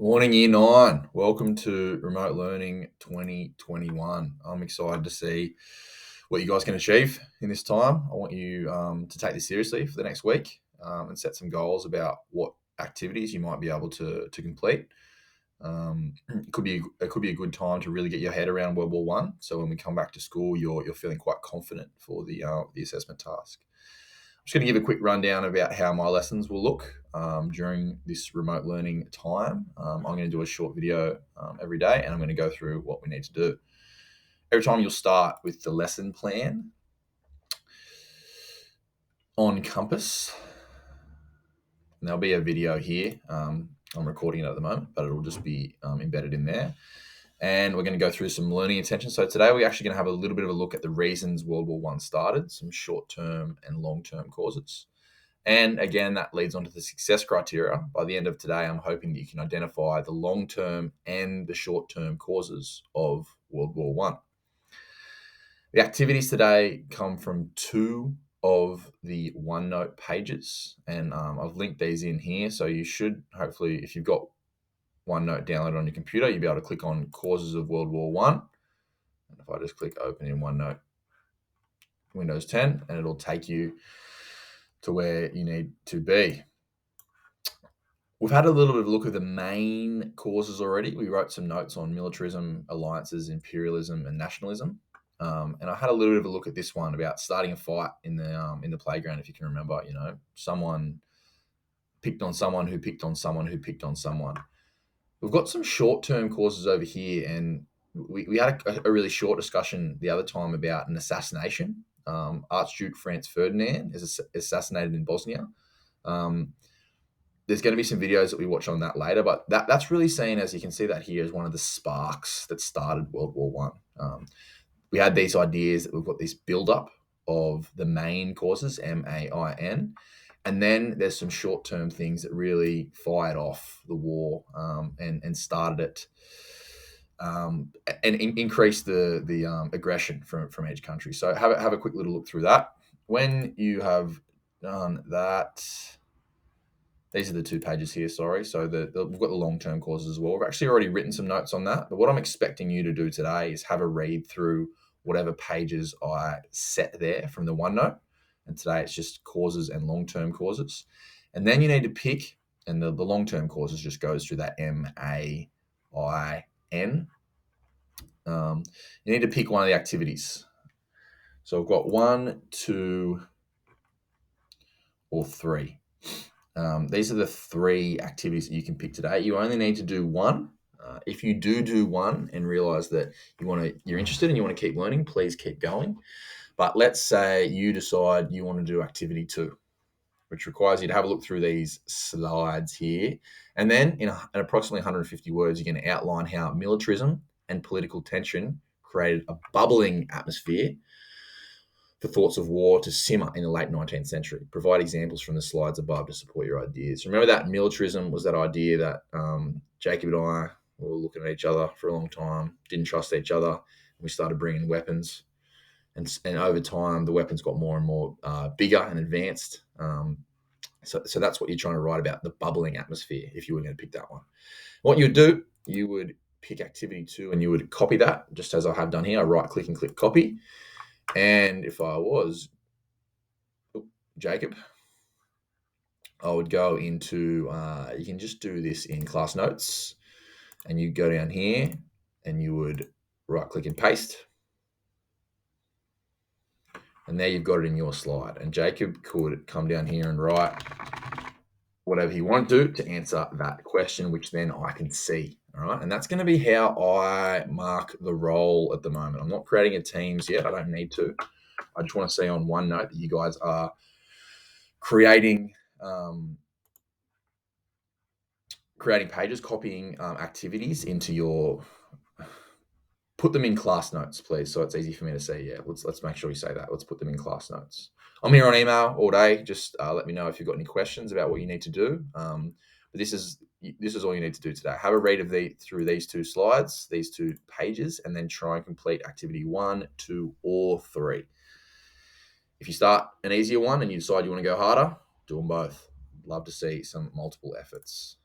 Morning, Year 9. Welcome to Remote Learning 2021. I'm excited to see what you guys can achieve in this time. I want you to take this seriously for the next week and set some goals about what activities you might be able to complete. It could be a good time to really get your head around World War One. So when we come back to school, you're feeling quite confident for the assessment task. I'm just going to give a quick rundown about how my lessons will look during this remote learning time. I'm going to do a short video every day, and I'm going to go through what we need to do. Every time you'll start with the lesson plan on Compass. And there'll be a video here. I'm recording it at the moment, but it'll just be embedded in there. And we're going to go through some learning intentions. So today we're actually going to have a little bit of a look at the reasons World War One started, some short-term and long-term causes. And again, that leads on to the success criteria. By the end of today, I'm hoping that you can identify the long-term and the short-term causes of World War One. The activities today come from two of the OneNote pages, and I've linked these in here. So you should hopefully, if you've got OneNote downloaded on your computer, you'll be able to click on Causes of World War One. And if I just click Open in OneNote, Windows 10, and it'll take you to where you need to be. We've had a little bit of a look at the main causes already. We wrote some notes on militarism, alliances, imperialism, and nationalism. And I had a little bit of a look at this one about starting a fight in the playground. If you can remember, someone picked on someone who picked on someone who picked on someone. We've got some short-term causes over here, and we had a really short discussion the other time about an assassination. Archduke Franz Ferdinand is assassinated in Bosnia. There's going to be some videos that we watch on that later, but that's really seen, as you can see that here, as one of the sparks that started World War One. We had these ideas that we've got this build-up of the main causes, MAIN, and then there's some short-term things that really fired off the war and started it and increased the aggression from each country. So have a quick little look through that. When you have done that, these are the two pages here, sorry. So we've got the long-term causes as well. We've actually already written some notes on that, but what I'm expecting you to do today is have a read through whatever pages I set there from the OneNote. And today it's just causes and long-term causes. And then you need to pick, and the long-term causes just goes through that MAIN. You need to pick one of the activities. So I've got 1, 2, or 3. These are the 3 activities that you can pick today. You only need to do one. If you do one and realize that you're interested and you want to keep learning, please keep going. But let's say you decide you want to do activity 2, which requires you to have a look through these slides here. And then in approximately 150 words, you're going to outline how militarism and political tension created a bubbling atmosphere for thoughts of war to simmer in the late 19th century. Provide examples from the slides above to support your ideas. Remember that militarism was that idea that Jacob and I were looking at each other for a long time, didn't trust each other, and we started bringing weapons. And over time, the weapons got more and more bigger and advanced. So that's what you're trying to write about, the bubbling atmosphere, if you were going to pick that one. What you would do, you would pick activity 2 and you would copy that, just as I have done here. I right-click and click copy. And if I was Jacob, I would go into, you can just do this in class notes, and you go down here and you would right click and paste. And there you've got it in your slide. And Jacob could come down here and write whatever he wanted to answer that question, which then I can see. All right. And that's going to be how I mark the role at the moment. I'm not creating a Teams yet. I don't need to. I just want to see on OneNote that you guys are creating pages, copying activities into your. Put them in class notes, please, so it's easy for me to say. Yeah, let's make sure you say that. Let's put them in class notes. I'm here on email all day. Just let me know if you've got any questions about what you need to do. But this is all you need to do today. Have a read through these 2 slides, these 2 pages, and then try and complete activity 1, 2, or 3. If you start an easier one and you decide you want to go harder, do them both. Love to see some multiple efforts.